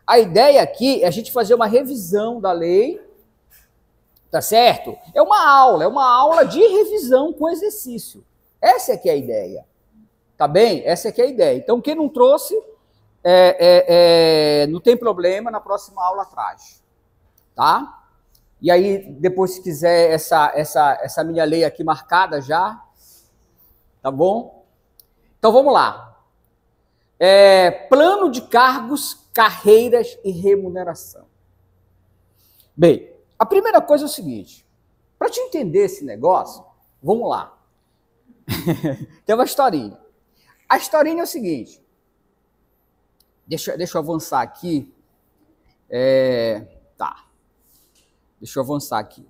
A ideia aqui é a gente fazer uma revisão da lei, tá certo? É uma aula de revisão com exercício. Essa é que é a ideia, tá bem? Essa é que é a ideia. Então, quem não trouxe, não tem problema, na próxima aula traz, tá? E aí, depois, se quiser essa minha lei aqui marcada já, tá bom? Então, vamos lá. Plano de cargos, carreiras e remuneração. Bem, a primeira coisa é o seguinte, para te entender esse negócio, vamos lá. Tem uma historinha. A historinha é o seguinte, deixa eu avançar aqui. Tá. Deixa eu avançar aqui.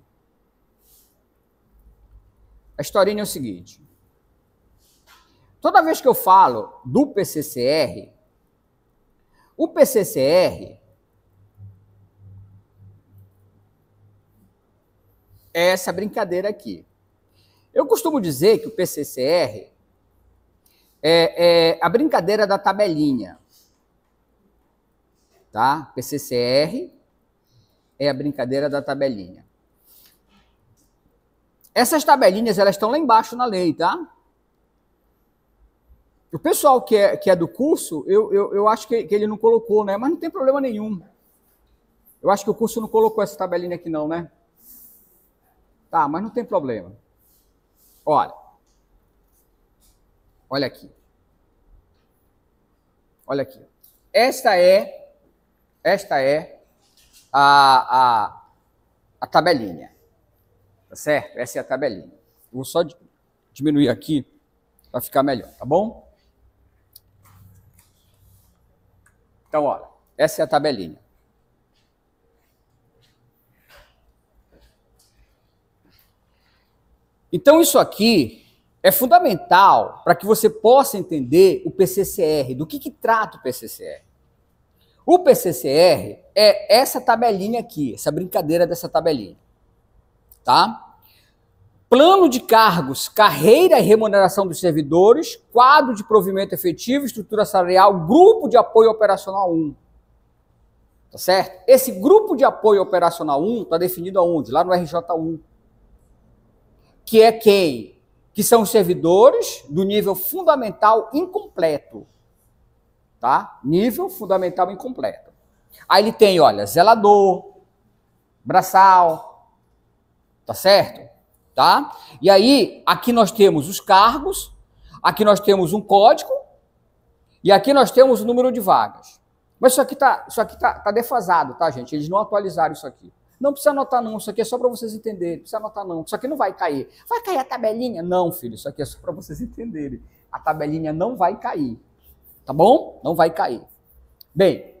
A historinha é o seguinte. Toda vez que eu falo do PCCR, o PCCR é essa brincadeira aqui. Eu costumo dizer que o PCCR é a brincadeira da tabelinha. Tá? PCCR é a brincadeira da tabelinha. Essas tabelinhas, elas estão lá embaixo na lei, tá? O pessoal que é do curso, eu acho que ele não colocou, né? Mas não tem problema nenhum. Eu acho que o curso não colocou essa tabelinha aqui não, né? Tá, mas não tem problema. Olha. Olha aqui. Olha aqui. Esta é a tabelinha. Tá certo? Essa é a tabelinha. Eu vou só diminuir aqui para ficar melhor, tá bom? Então, olha, essa é a tabelinha. Então, isso aqui é fundamental para que você possa entender o PCCR, do que trata o PCCR. O PCCR é essa tabelinha aqui, essa brincadeira dessa tabelinha, tá? Plano de cargos, carreira e remuneração dos servidores, quadro de provimento efetivo, estrutura salarial, grupo de apoio operacional 1. Tá certo? Esse grupo de apoio operacional 1 está definido aonde? Lá no RJ1. Que é quem? Que são os servidores do nível fundamental incompleto. Tá? Nível fundamental incompleto. Aí ele tem, olha, zelador, braçal, tá certo? Tá? E aí, aqui nós temos os cargos, aqui nós temos um código e aqui nós temos o número de vagas. Mas isso aqui tá defasado, tá, gente? Eles não atualizaram isso aqui. Não precisa anotar não, isso aqui é só para vocês entenderem, não precisa anotar não. Isso aqui não vai cair. Vai cair a tabelinha? Não, filho, isso aqui é só para vocês entenderem. A tabelinha não vai cair, tá bom? Não vai cair. Bem,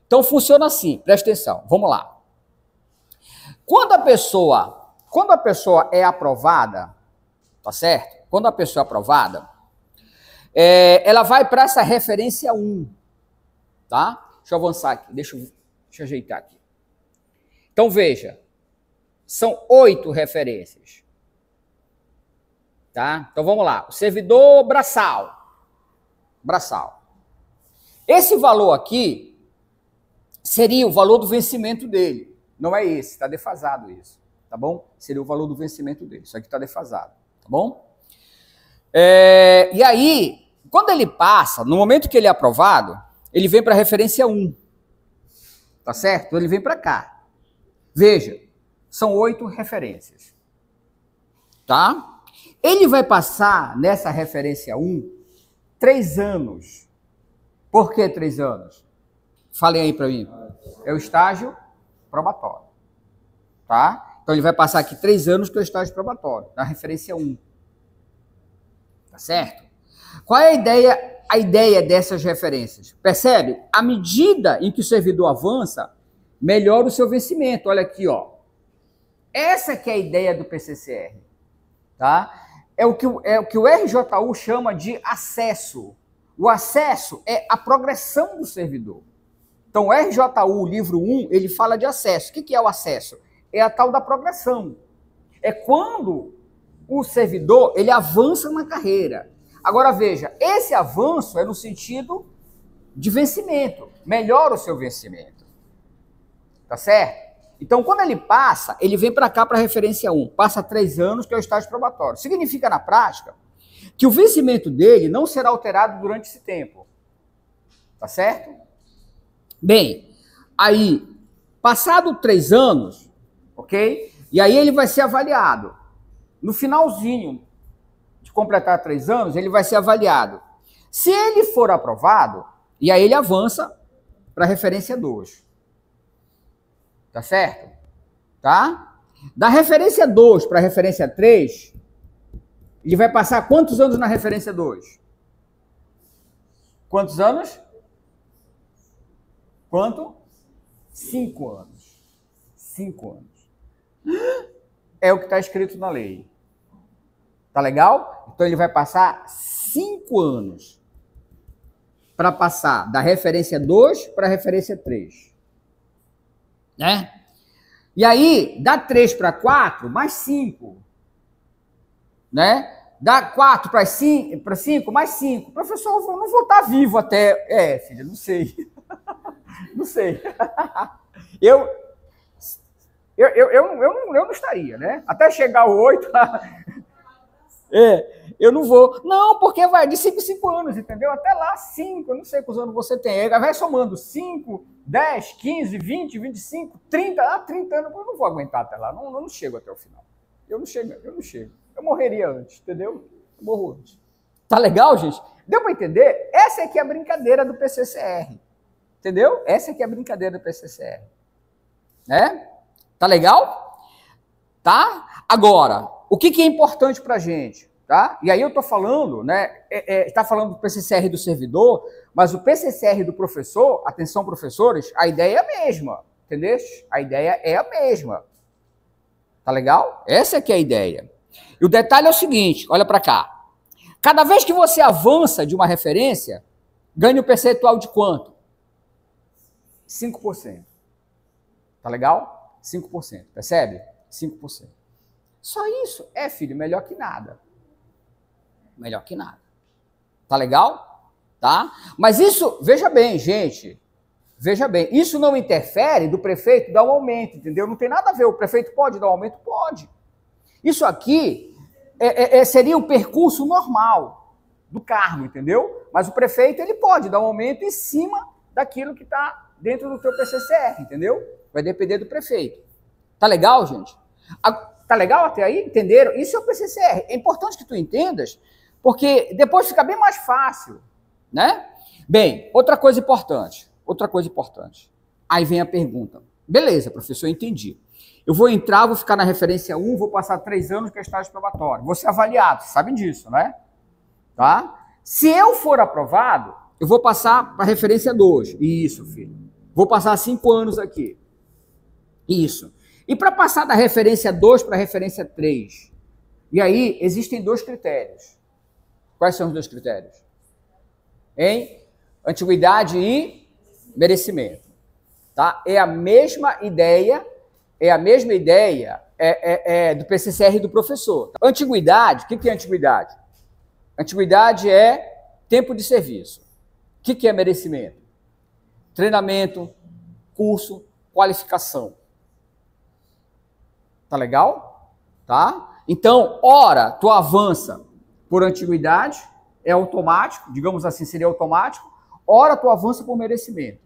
então funciona assim, presta atenção, vamos lá. Quando a pessoa é aprovada, tá certo? Quando a pessoa é aprovada, ela vai para essa referência 1, tá? Deixa eu avançar aqui, deixa eu ajeitar aqui. Então, veja, são 8 referências, tá? Então, vamos lá. O servidor braçal. Esse valor aqui seria o valor do vencimento dele. Não é esse, está defasado isso. Tá bom? Seria o valor do vencimento dele. Isso aqui está defasado, tá bom? E aí, quando ele passa, no momento que ele é aprovado, ele vem para a referência 1. Tá certo? Ele vem para cá. Veja, são 8 referências. Tá? Ele vai passar nessa referência 1 3 anos. Por que 3 anos? Falem aí para mim. É o estágio probatório. Tá? Então, ele vai passar aqui 3 anos com o estágio probatório, na referência 1. Tá certo? Qual é a ideia dessas referências? Percebe? À medida em que o servidor avança, melhora o seu vencimento. Olha aqui, ó. Essa que é a ideia do PCCR. Tá? É o que o RJU chama de acesso. O acesso é a progressão do servidor. Então, o RJU, livro 1, ele fala de acesso. O que é o acesso? É a tal da progressão. É quando o servidor ele avança na carreira. Agora veja, esse avanço é no sentido de vencimento, melhora o seu vencimento. Tá certo? Então, quando ele passa, ele vem para cá para a referência 1. Passa 3 anos, que é o estágio probatório. Significa, na prática, que o vencimento dele não será alterado durante esse tempo. Tá certo? Bem, aí, passado 3 anos, ok? E aí ele vai ser avaliado. No finalzinho de completar 3 anos, ele vai ser avaliado. Se ele for aprovado, e aí ele avança para a referência 2. Tá certo? Tá? Da referência 2 para a referência 3, ele vai passar quantos anos na referência 2? Quantos anos? Quanto? 5 anos. 5 anos. É o que está escrito na lei. Tá legal? Então ele vai passar 5 anos para passar da referência 2 para a referência 3. Né? E aí, dá 3 para 4, mais 5. Né? Dá 4 para 5, mais 5. Professor, eu não vou estar vivo até... É, filha, não sei. Não sei. Eu não estaria, né? Até chegar o 8... eu não vou. Não, porque vai de 5 em 5 anos, entendeu? Até lá, 5, eu não sei quantos anos você tem. Aí vai somando 5, 10, 15, 20, 25, 30, 30 anos. Eu não vou aguentar até lá, eu não chego até o final. Eu não chego. Eu morreria antes, entendeu? Eu morro antes. Tá legal, gente? Deu para entender? Essa aqui é a brincadeira do PCCR. Entendeu? Essa aqui é a brincadeira do PCCR. Né? Tá legal? Tá? Agora, o que é importante para a gente? Tá? E aí eu estou falando, né? Está falando do PCCR do servidor, mas o PCCR do professor, atenção professores, a ideia é a mesma, entendeu? A ideia é a mesma. Tá legal? Essa aqui é a ideia. E o detalhe é o seguinte, olha para cá. Cada vez que você avança de uma referência, ganha o percentual de quanto? 5%. Tá legal? 5%. Percebe? 5%. Só isso. É, filho, melhor que nada. Melhor que nada. Tá legal? Tá? Mas isso, veja bem, gente. Veja bem, isso não interfere do prefeito dar um aumento, entendeu? Não tem nada a ver. O prefeito pode dar um aumento? Pode. Isso aqui seria o percurso normal do cargo, entendeu? Mas o prefeito, ele pode dar um aumento em cima daquilo que está dentro do teu PCCR, entendeu? Vai depender do prefeito. Tá legal, gente? Tá legal até aí? Entenderam? Isso é o PCCR. É importante que tu entendas, porque depois fica bem mais fácil, né? Bem, outra coisa importante. Aí vem a pergunta. Beleza, professor, eu entendi. Eu vou entrar, vou ficar na referência 1, vou passar 3 anos que é estágio probatório. Vou ser avaliado, vocês sabem disso, né? Tá? Se eu for aprovado, eu vou passar para a referência 2. Isso, filho. Vou passar 5 anos aqui. Isso. E para passar da referência 2 para a referência 3? E aí, existem 2 critérios. Quais são os 2 critérios? Antiguidade e merecimento. Tá? É a mesma ideia do PCCR do professor. Antiguidade, o que é antiguidade? Antiguidade é tempo de serviço. O que é merecimento? Treinamento, curso, qualificação. Tá legal? Tá? Então, ora, tu avança por antiguidade, é automático, digamos assim, seria automático. Ora, tu avança por merecimento.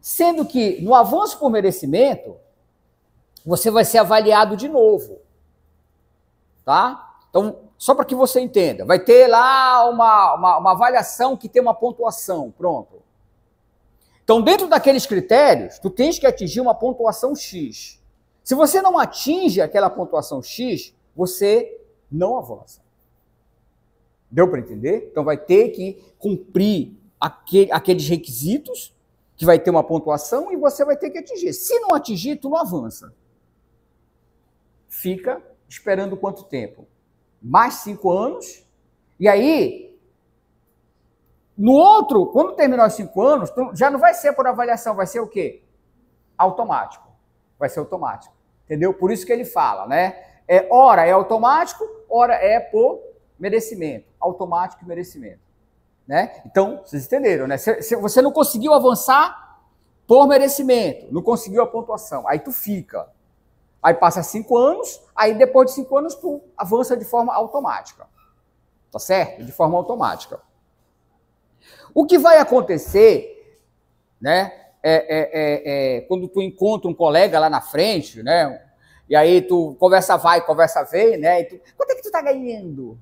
Sendo que, no avanço por merecimento, você vai ser avaliado de novo. Tá? Então, só para que você entenda, vai ter lá uma avaliação que tem uma pontuação, pronto. Então, dentro daqueles critérios, tu tens que atingir uma pontuação X. Se você não atinge aquela pontuação X, você não avança. Deu para entender? Então, vai ter que cumprir aqueles requisitos, que vai ter uma pontuação, e você vai ter que atingir. Se não atingir, tu não avança. Fica esperando quanto tempo? Mais 5 anos, e aí, no outro, quando terminar os 5 anos, já não vai ser por avaliação, vai ser o quê? Automático. Vai ser automático, entendeu? Por isso que ele fala, né? Ora é automático, ora é por merecimento. Automático e merecimento. Né? Então, vocês entenderam, né? Se você não conseguiu avançar por merecimento, não conseguiu a pontuação, aí tu fica. Aí passa 5 anos, aí depois de 5 anos tu avança de forma automática. Tá certo? De forma automática. O que vai acontecer, né, quando tu encontra um colega lá na frente, né, e aí tu conversa vai, conversa vem, né, e tu, quanto é que tu tá ganhando?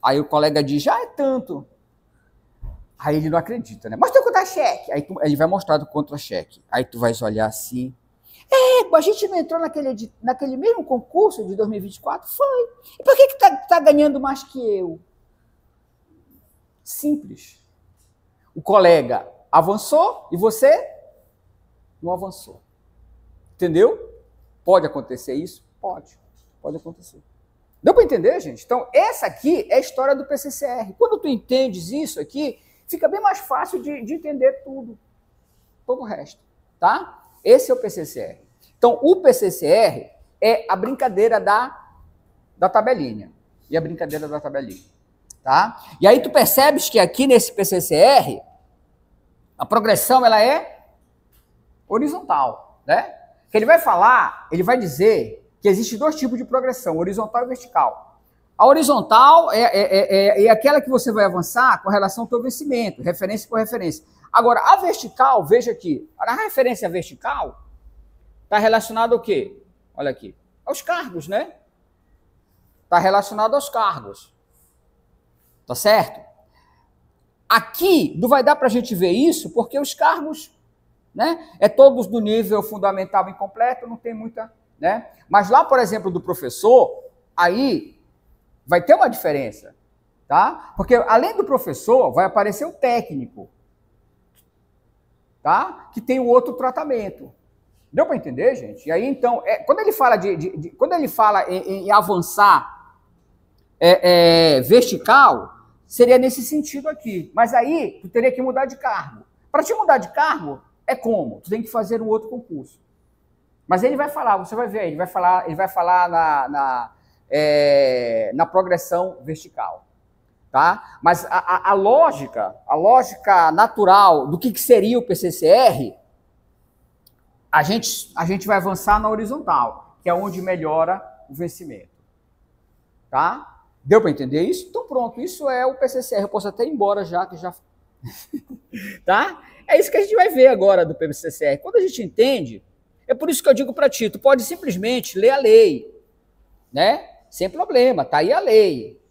Aí o colega diz, já é tanto. Aí ele não acredita, né? Mas tu contra-cheque. Aí ele vai mostrar do contra-cheque. Aí tu vai olhar assim. A gente não entrou naquele mesmo concurso de 2024? Foi. E por que tá ganhando mais que eu? Simples. O colega avançou e você não avançou. Entendeu? Pode acontecer isso? Pode. Pode acontecer. Deu para entender, gente? Então, essa aqui é a história do PCCR. Quando tu entendes isso aqui, fica bem mais fácil de entender tudo. Todo o resto. Tá? Esse é o PCCR. Então, o PCCR é a brincadeira da tabelinha. E a brincadeira da tabelinha. Tá? E aí tu percebes que aqui nesse PCCR, a progressão ela é horizontal. Né? Que ele vai falar, ele vai dizer que existe 2 tipos de progressão, horizontal e vertical. A horizontal é aquela que você vai avançar com relação ao teu vencimento, referência por referência. Agora, a vertical, veja aqui, a referência vertical está relacionada ao quê? Olha aqui, aos cargos, né? Está relacionado aos cargos. Tá certo? Aqui não vai dar para a gente ver isso, porque os cargos, né, todos do nível fundamental incompleto, não tem muita, né? Mas lá, por exemplo, do professor, aí vai ter uma diferença, tá? Porque além do professor, vai aparecer o técnico, tá? Que tem o outro tratamento. Deu para entender, gente? E aí, então, quando ele fala quando ele fala em avançar vertical, seria nesse sentido aqui. Mas aí, tu teria que mudar de cargo. Para te mudar de cargo, é como? Tu tem que fazer um outro concurso. Mas ele vai falar, você vai ver, ele vai falar na progressão vertical. Tá? Mas a lógica natural do que seria o PCCR, a gente vai avançar na horizontal, que é onde melhora o vencimento. Tá? Deu para entender isso? Então pronto, isso é o PCCR. Eu posso até ir embora já, que já... Tá? É isso que a gente vai ver agora do PCCR. Quando a gente entende, é por isso que eu digo para ti, tu pode simplesmente ler a lei, né? Sem problema, tá aí a lei.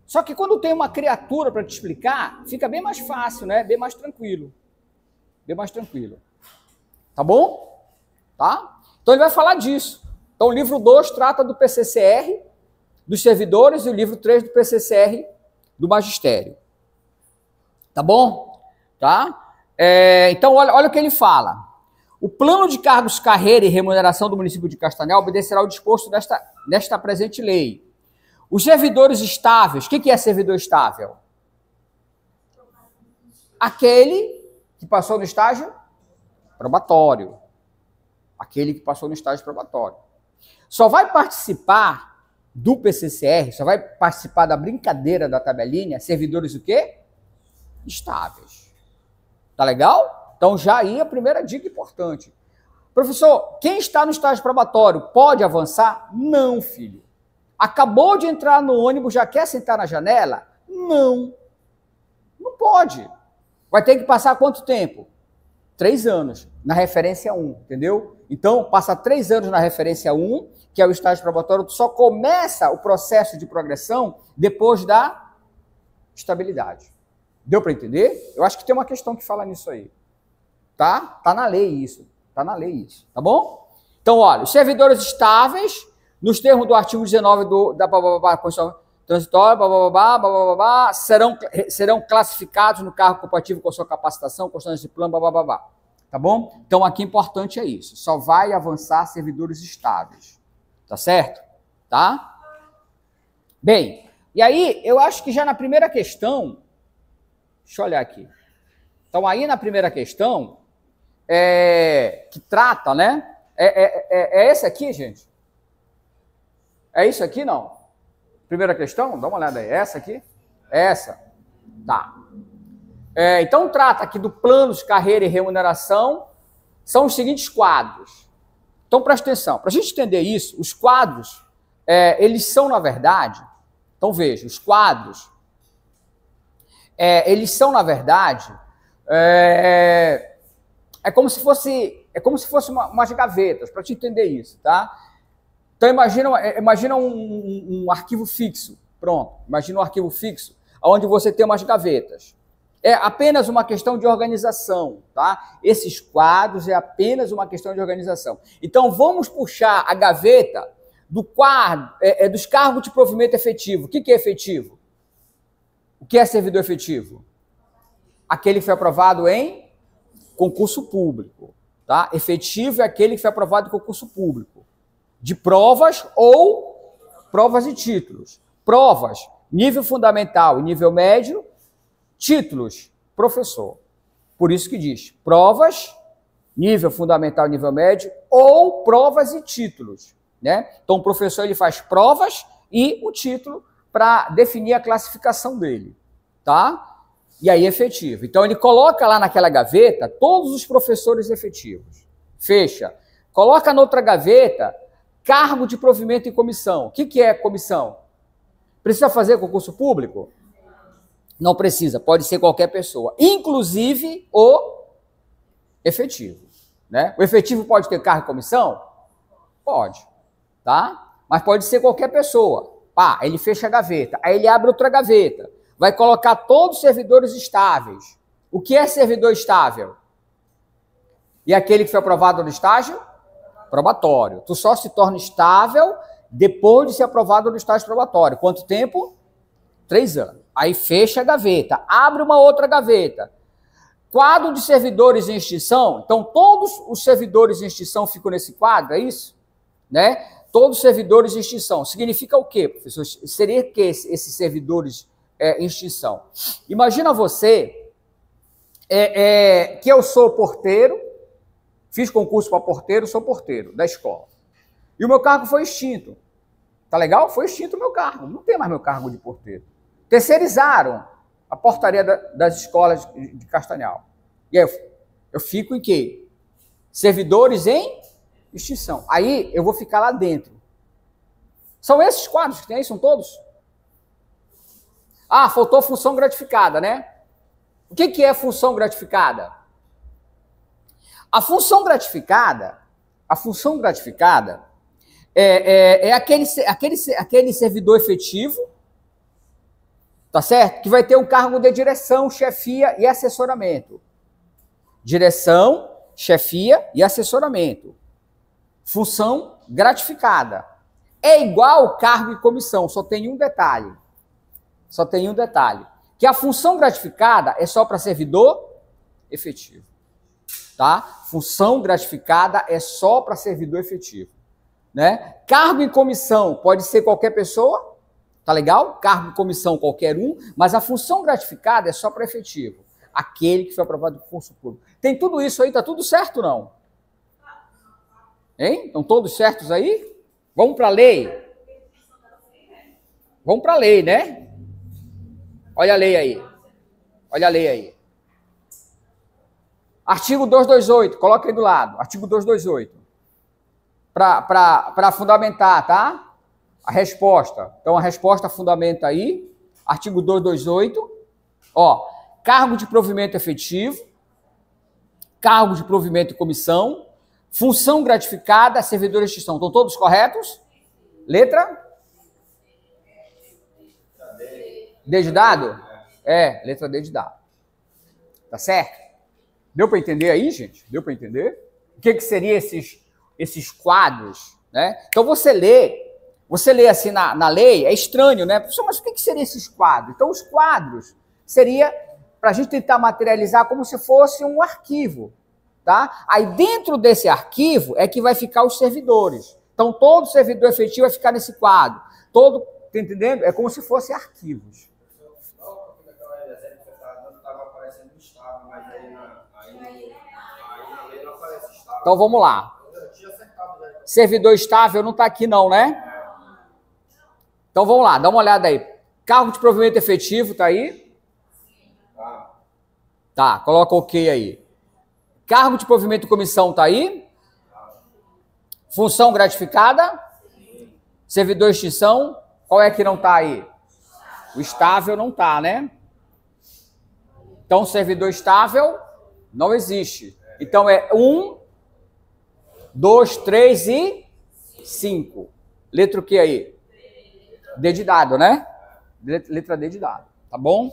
Só que quando tem uma criatura para te explicar, fica bem mais fácil, né? Bem mais tranquilo. Bem mais tranquilo. Tá bom? Tá? Então ele vai falar disso. Então o livro 2 trata do PCCR, dos servidores, e o livro 3 do PCCR, do magistério. Tá bom? Tá? Então olha o que ele fala. O plano de cargos, carreira e remuneração do município de Castanhal obedecerá ao disposto desta presente lei. Os servidores estáveis, o que é servidor estável? Aquele que passou no estágio probatório. Aquele que passou no estágio probatório. Só vai participar do PCCR, só vai participar da brincadeira da tabelinha, servidores o quê? Estáveis. Tá legal? Então já aí a primeira dica importante. Professor, quem está no estágio probatório pode avançar? Não, filho. Acabou de entrar no ônibus, já quer sentar na janela? Não. Não pode. Vai ter que passar quanto tempo? 3 anos na referência 1, entendeu? Então, passa 3 anos na referência 1, que é o estágio probatório, tu só começa o processo de progressão depois da estabilidade. Deu para entender? Eu acho que tem uma questão que fala nisso aí. Tá? Tá na lei isso. Tá na lei isso. Tá bom? Então, olha, os servidores estáveis, nos termos do artigo 19 da Constituição Transitória, serão classificados no cargo compatível com a sua capacitação, constância de plano, tá bom? Então, aqui importante é isso. Só vai avançar servidores estáveis. Tá certo? Tá? Bem, e aí, eu acho que já na primeira questão, deixa eu olhar aqui. Então, aí na primeira questão, que trata, né? Essa aqui, gente? É isso aqui, não? Primeira questão, dá uma olhada aí. Essa aqui? Essa. Tá. Então, trata aqui do plano de carreira e remuneração, são os seguintes quadros. Então, presta atenção, para a gente entender isso, os quadros, eles são, na verdade, então veja, os quadros, eles são, na verdade, como se fosse umas gavetas, para te entender isso, tá? Então, imagina um arquivo fixo, pronto, imagina um arquivo fixo, onde você tem umas gavetas. É apenas uma questão de organização, tá? Esses quadros é apenas uma questão de organização. Então, vamos puxar a gaveta do quadro, dos cargos de provimento efetivo. O que é efetivo? O que é servidor efetivo? Aquele que foi aprovado em concurso público, tá? Efetivo é aquele que foi aprovado em concurso público, de provas ou provas e títulos. Provas, nível fundamental e nível médio, títulos, professor. Por isso que diz provas, nível fundamental e nível médio, ou provas e títulos, né? Então, o professor ele faz provas e o título para definir a classificação dele, tá? E aí, efetivo. Então, ele coloca lá naquela gaveta todos os professores efetivos. Fecha. Coloca noutra gaveta cargo de provimento e comissão. O que é comissão? Precisa fazer concurso público? Não precisa, pode ser qualquer pessoa, inclusive o efetivo, né? O efetivo pode ter cargo e comissão? Pode, tá? Mas pode ser qualquer pessoa. Pá, ele fecha a gaveta, aí ele abre outra gaveta, vai colocar todos os servidores estáveis. O que é servidor estável? E aquele que foi aprovado no estágio? Probatório. Tu só se torna estável depois de ser aprovado no estágio probatório. Quanto tempo? 3 anos. Aí fecha a gaveta, abre uma outra gaveta. Quadro de servidores em extinção. Então, todos os servidores em extinção ficam nesse quadro, é isso? Né? Todos os servidores em extinção. Significa o quê, professor? Seria que esses servidores em extinção? Imagina você que eu sou porteiro, fiz concurso para porteiro, sou porteiro da escola. E o meu cargo foi extinto. Tá legal? Foi extinto o meu cargo. Não tem mais meu cargo de porteiro. Terceirizaram a portaria das escolas de Castanhal. E aí eu fico em quê? Servidores em extinção. Aí eu vou ficar lá dentro. São esses quadros que tem aí? São todos? Ah, faltou função gratificada, né? O que é função gratificada? A função gratificada é aquele servidor efetivo, tá certo? Que vai ter um cargo de direção, chefia e assessoramento. Direção, chefia e assessoramento. Função gratificada. É igual cargo e comissão, só tem um detalhe. Que a função gratificada é só para servidor efetivo. Tá? Função gratificada é só para servidor efetivo. Né? Cargo e comissão pode ser qualquer pessoa. Tá legal? Cargo e comissão, qualquer um, mas a função gratificada é só para efetivo. Aquele que foi aprovado no concurso público. Tem tudo isso aí, tá tudo certo ou não? Hein? Estão todos certos aí? Vamos para a lei? Vamos para a lei, né? Olha a lei aí. Artigo 228, coloca aí do lado. Artigo 228. Para fundamentar, tá? A resposta. Então, a resposta fundamenta aí, artigo 228, ó, cargo de provimento efetivo, cargo de provimento e comissão, função gratificada, servidor de extinção. Estão todos corretos? Letra? D de dado? Letra D de dado. Tá certo? Deu para entender aí, gente? Deu para entender? O que seriam esses quadros, né? Então, você lê assim na lei, é estranho, né? Professor, mas o que seriam esses quadros? Então, os quadros seria para a gente tentar materializar como se fosse um arquivo, tá? Aí, dentro desse arquivo é que vai ficar os servidores. Então, todo servidor efetivo vai ficar nesse quadro. Tá entendendo? É como se fossem arquivos. Então, vamos lá. Servidor estável não está aqui não, né? Então, vamos lá, dá uma olhada aí. Cargo de provimento efetivo, tá aí? Tá, coloca ok aí. Cargo de provimento e comissão tá aí? Função gratificada? Servidor extinção? Qual é que não tá aí? O estável não tá, né? Então, servidor estável não existe. Então, é 1, 2, 3 e 5. Letra o que aí? D de dado, né? Letra D de dado. Tá bom?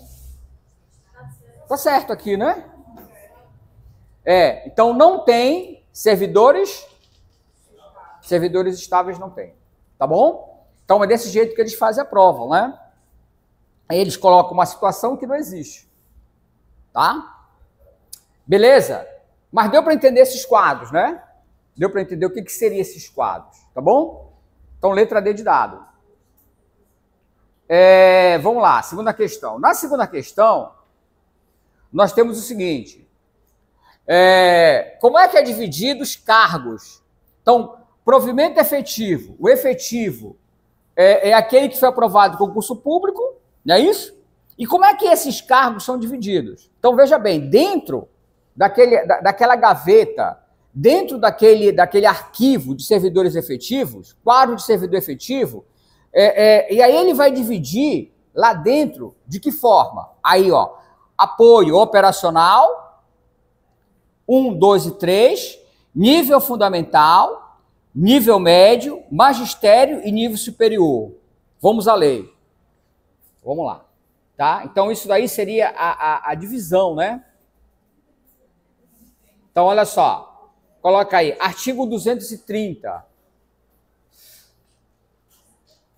Tá certo aqui, né? Então não tem servidores estáveis não tem. Tá bom? Então é desse jeito que eles fazem a prova, né? Aí eles colocam uma situação que não existe. Tá? Beleza? Mas deu para entender esses quadros, né? Deu para entender o que seriam esses quadros, tá bom? Então, letra D de dado. Vamos lá, segunda questão. Na segunda questão, nós temos o seguinte. Como é que é dividido os cargos? Então, provimento efetivo. O efetivo é aquele que foi aprovado com concurso público, não é isso? E como é que esses cargos são divididos? Então, veja bem, dentro daquela gaveta, dentro daquele arquivo de servidores efetivos, quadro de servidor efetivo, e aí ele vai dividir lá dentro de que forma? Aí, ó, apoio operacional, 1, 2 e 3, nível fundamental, nível médio, magistério e nível superior. Vamos à lei. Vamos lá. Tá? Então, isso daí seria a divisão, né? Então, olha só. Coloca aí, artigo 230.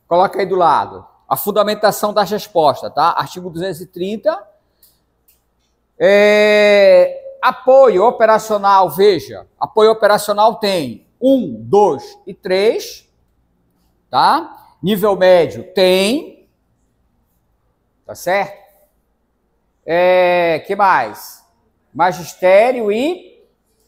Coloca aí do lado. A fundamentação das respostas, tá? Artigo 230. Apoio operacional, veja. Apoio operacional tem 1, 2 e 3. Tá? Nível médio tem. Tá certo? Que mais? Magistério e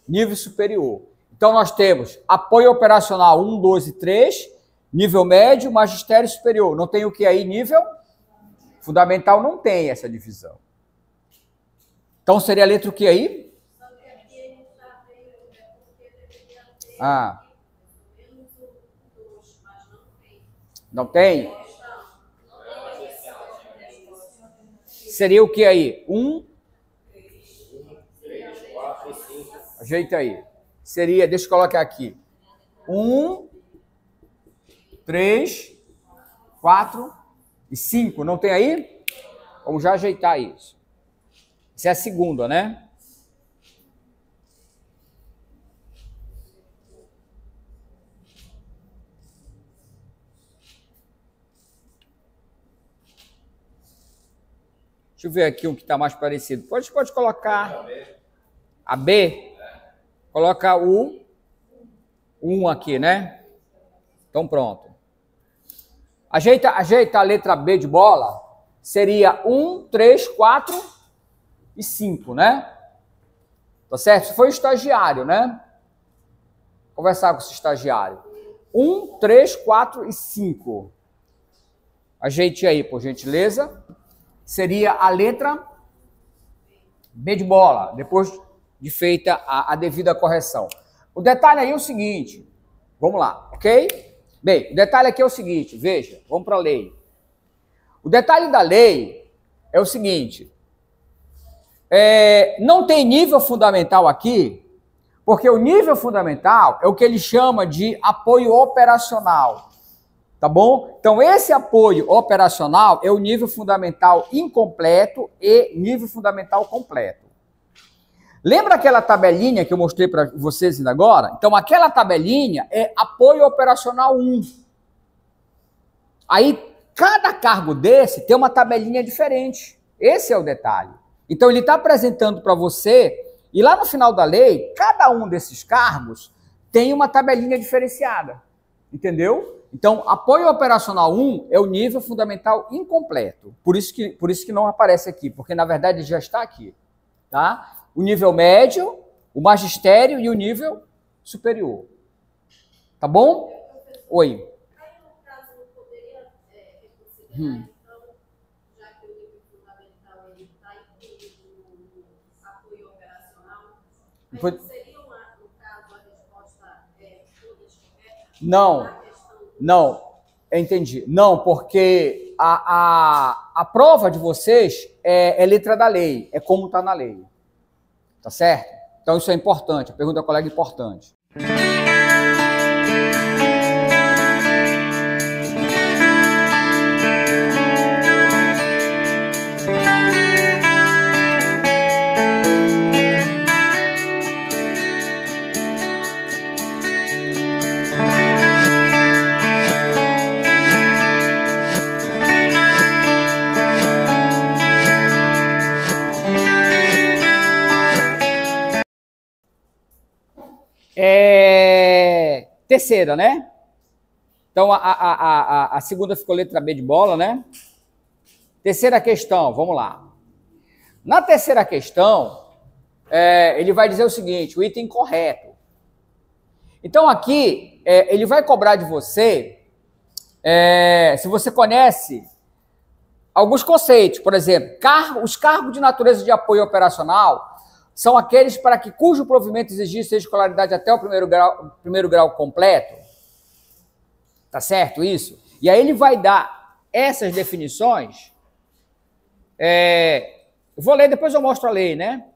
nível superior. Então, nós temos apoio operacional 1, 2 e 3, nível médio, magistério e superior. Não tem o que aí? Nível fundamental não tem essa divisão. Então, seria a letra o que aí? Não tem? Seria o que aí? 1, 3, 4 e 5. Ajeita aí. Seria, deixa eu colocar aqui. 1, 3, 4 e 5. Não tem aí? Vamos já ajeitar isso. Essa é a segunda, né? Deixa eu ver aqui um que está mais parecido. Pode colocar a B. Coloca o 1 aqui, né? Então, pronto. Ajeita a letra B de bola. Seria 1, 3, 4 e 5, né? Tá certo? Isso foi o estagiário, né? Conversar com esse estagiário. 1, 3, 4 e 5. Ajeite aí, por gentileza. Seria a letra B de bola, depois de feita a devida correção. O detalhe aí é o seguinte, vamos lá, ok? Bem, o detalhe aqui é o seguinte, veja, vamos para a lei. O detalhe da lei é o seguinte, não tem nível fundamental aqui, porque o nível fundamental é o que ele chama de apoio operacional. Tá bom? Então, esse apoio operacional é o nível fundamental incompleto e nível fundamental completo. Lembra aquela tabelinha que eu mostrei para vocês ainda agora? Então, aquela tabelinha é apoio operacional 1. Aí, cada cargo desse tem uma tabelinha diferente. Esse é o detalhe. Então, ele está apresentando para você, e lá no final da lei, cada um desses cargos tem uma tabelinha diferenciada. Entendeu? Então, apoio operacional 1 é o nível fundamental incompleto. Por isso que não aparece aqui, porque na verdade já está aqui. Tá? O nível médio, o magistério e o nível superior. Tá bom? Oi. Aí, no caso, eu poderia reconsiderar, então, já que o nível fundamental está incluído no Mas não seria, no caso, a resposta todas correta? Não, não, entendi. Não, porque a prova de vocês é letra da lei, é como está na lei. Tá certo? Então isso é importante, a pergunta do colega é importante. Terceira, né? Então, a segunda ficou letra B de bola, né? Terceira questão, vamos lá. Na terceira questão, ele vai dizer o seguinte, o item correto. Então, aqui, ele vai cobrar de você, se você conhece alguns conceitos. Por exemplo, os cargos de natureza de apoio operacional são aqueles para cujo provimento exigir seja escolaridade até o primeiro grau completo. Tá certo isso? E aí ele vai dar essas definições. Eu vou ler, depois eu mostro a lei, né?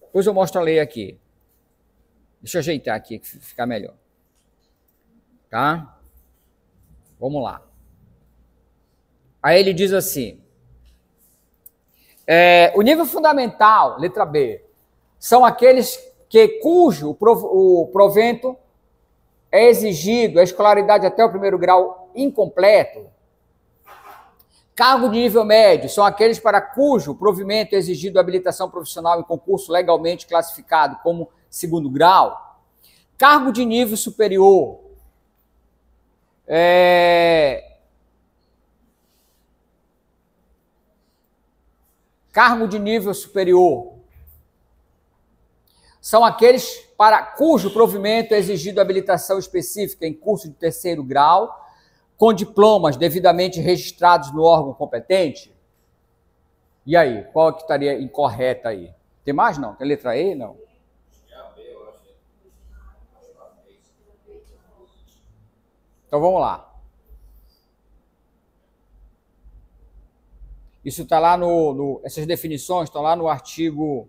Depois eu mostro a lei aqui. Deixa eu ajeitar aqui, que ficar melhor. Tá? Vamos lá. Aí ele diz assim... o nível fundamental, letra B, são aqueles cujo o provento é exigido, a escolaridade até o primeiro grau incompleto. Cargo de nível médio são aqueles para cujo provimento é exigido habilitação profissional em concurso legalmente classificado como segundo grau. Cargo de nível superior cargo de nível superior são aqueles para cujo provimento é exigido habilitação específica em curso de terceiro grau, com diplomas devidamente registrados no órgão competente. E aí, qual que estaria incorreta aí? Tem mais não? Tem letra E? Não. Então vamos lá. Isso está lá essas definições estão lá no artigo...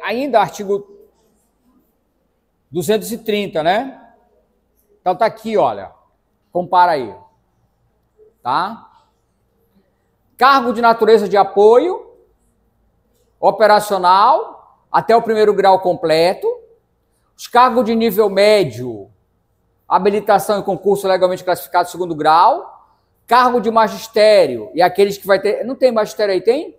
ainda artigo 230, né? Então está aqui, olha. Compara aí. Tá? Cargo de natureza de apoio operacional até o primeiro grau completo. Os cargos de nível médio, habilitação em concurso legalmente classificado segundo grau. Cargo de magistério, e aqueles que vai ter... Não tem magistério aí, tem?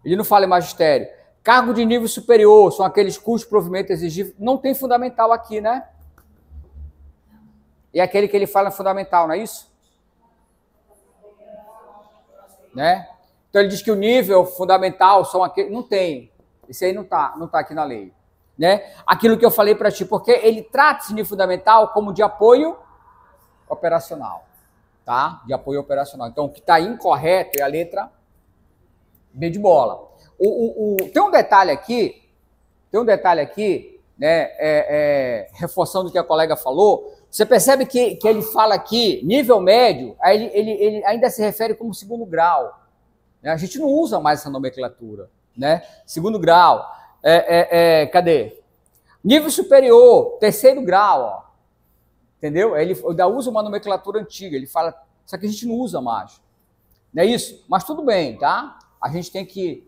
Ele não fala em magistério. Cargo de nível superior, são aqueles cujos provimento exigível. Não tem fundamental aqui, né? E aquele que ele fala é fundamental, não é isso? Né? Então ele diz que o nível fundamental são aqueles... Não tem. Esse aí não tá aqui na lei. Né? Aquilo que eu falei para ti, porque ele trata esse nível fundamental como de apoio operacional. Tá? De apoio operacional. Então, o que está incorreto é a letra B de bola. Tem um detalhe aqui, né, reforçando o que a colega falou. Você percebe que ele fala aqui, nível médio, aí ele ainda se refere como segundo grau. Né? A gente não usa mais essa nomenclatura. Né? Segundo grau. Cadê? Nível superior, terceiro grau, ó. Entendeu? Ele ainda usa uma nomenclatura antiga, ele fala, só que a gente não usa mais. Não é isso? Mas tudo bem, tá? A gente tem que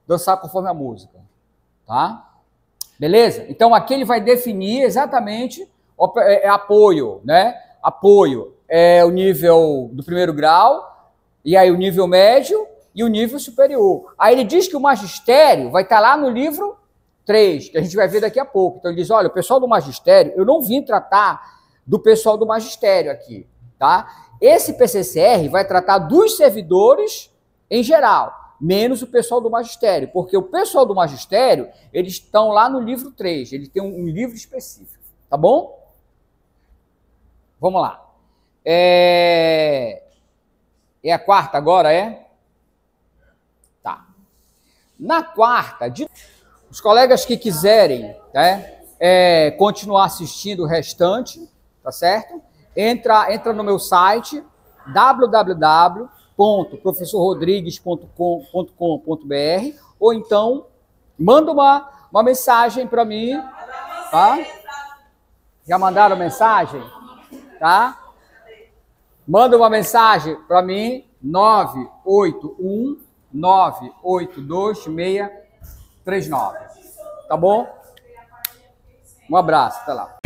dançar conforme a música, tá? Beleza? Então aqui ele vai definir exatamente apoio, né? Apoio é o nível do primeiro grau, e aí o nível médio e o nível superior. Aí ele diz que o magistério vai estar lá no livro 3, que a gente vai ver daqui a pouco. Então ele diz, olha, o pessoal do magistério, eu não vim tratar do pessoal do magistério aqui, tá? Esse PCCR vai tratar dos servidores em geral, menos o pessoal do magistério, porque o pessoal do magistério, eles estão lá no livro 3, ele tem um livro específico, tá bom? Vamos lá. É a quarta agora, é? Tá. Na quarta, os colegas que quiserem, né, continuar assistindo o restante, tá certo? Entra no meu site www.professorrodrigues.com.br ou então manda uma mensagem para mim, tá? Já mandaram mensagem? Tá? Manda uma mensagem para mim, 981-982-639. Tá bom? Um abraço, até lá.